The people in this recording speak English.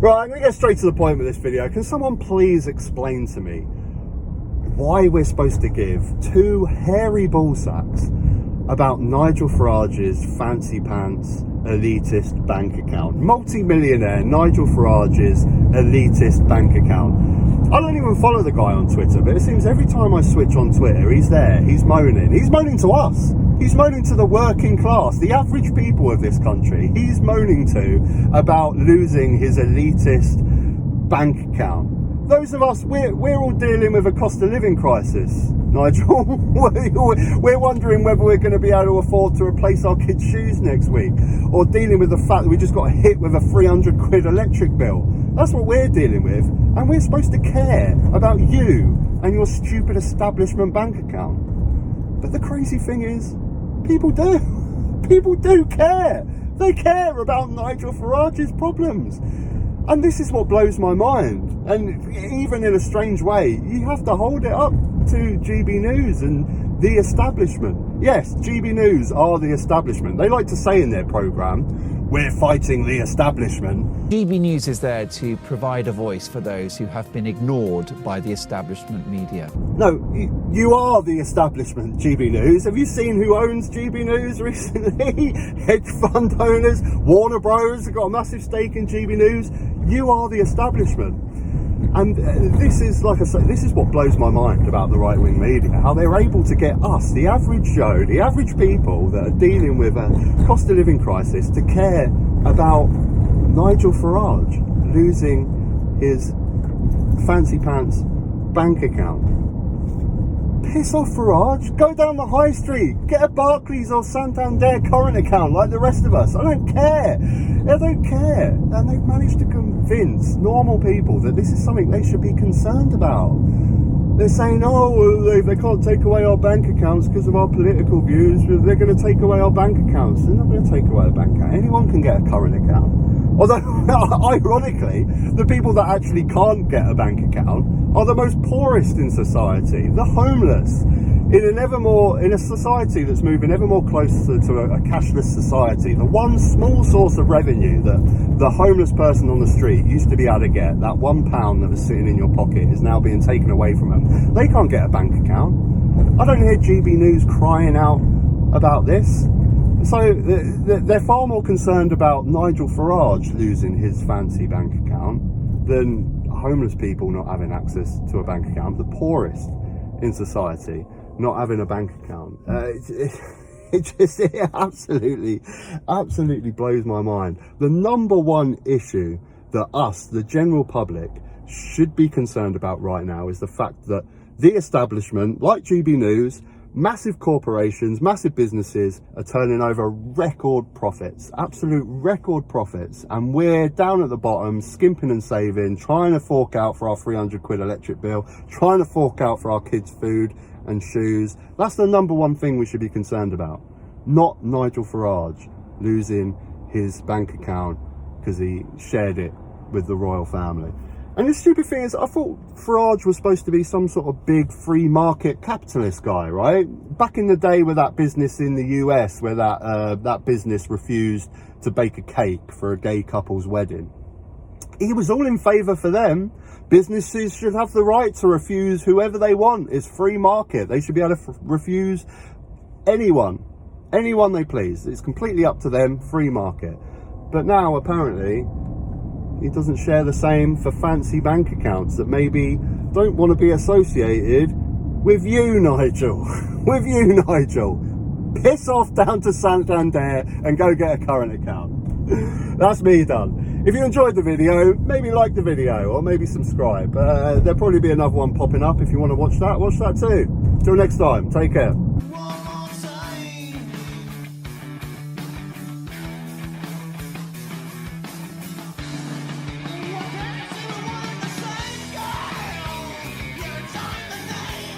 Right, I'm going to get straight to the point with this video. Can someone please explain to me why we're supposed to give two hairy ballsacks about Nigel Farage's fancy pants elitist bank account? Multi-millionaire Nigel Farage's elitist bank account. I don't even follow the guy on Twitter, but it seems every time I switch on Twitter, he's there, he's moaning. He's moaning to us. He's moaning to the working class, the average people of this country. He's moaning to about losing his elitist bank account. Those of us, we're all dealing with a cost of living crisis, Nigel. We're wondering whether we're going to be able to afford to replace our kids' shoes next week, or dealing with the fact that we just got hit with a 300 quid electric bill. That's what we're dealing with, and we're supposed to care about you and your stupid establishment bank account. But the crazy thing is, people do. People do care. They care about Nigel Farage's problems. And this is what blows my mind. And even in a strange way, you have to hold it up to GB News and the establishment. Yes, GB News are the establishment. They like to say in their programme, we're fighting the establishment. GB News is there to provide a voice for those who have been ignored by the establishment media. No, you are the establishment, GB News. Have you seen who owns GB News recently? Hedge fund owners, Warner Bros. have got a massive stake in GB News. You are the establishment. And this is, like I say, this is what blows my mind about the right-wing media, how they're able to get us, the average Joe, the average people that are dealing with a cost of living crisis, to care about Nigel Farage losing his fancy pants bank account. Piss off, Farage. Go down the high street, get a Barclays or Santander current account like the rest of us. I don't care. I don't care. And they've managed to convince normal people that this is something they should be concerned about. They're saying, oh, they can't take away our bank accounts because of our political views. They're going to take away our bank accounts. They're not going to take away a bank account. Anyone can get a current account. Although, ironically, the people that actually can't get a bank account are the most poorest in society, the homeless. In a society that's moving ever more closer to a cashless society, the one small source of revenue that the homeless person on the street used to be able to get, that £1 that was sitting in your pocket, is now being taken away from them. They can't get a bank account. I don't hear GB News crying out about this. So they're far more concerned about Nigel Farage losing his fancy bank account than homeless people not having access to a bank account, the poorest in society not having a bank account. It absolutely blows my mind. The number one issue that us, the general public, should be concerned about right now is the fact that the establishment, like GB News, massive corporations, massive businesses are turning over record profits, absolute record profits, and we're down at the bottom, skimping and saving, trying to fork out for our 300 quid electric bill, trying to fork out for our kids' food and shoes. That's the number one thing we should be concerned about, not Nigel Farage losing his bank account because he shared it with the royal family. And the stupid thing is, I thought Farage was supposed to be some sort of big free market capitalist guy, right? Back in the day with that business in the US where that business refused to bake a cake for a gay couple's wedding. He was all in favour for them. Businesses should have the right to refuse whoever they want. It's free market. They should be able to refuse anyone they please. It's completely up to them, free market. But now, apparently, he doesn't share the same for fancy bank accounts that maybe don't want to be associated with you, Nigel. With you, Nigel. Piss off down to Santander and go get a current account. That's me done. If you enjoyed the video, maybe like the video or maybe subscribe. There'll probably be another one popping up. If you want to watch that too. Till next time, take care.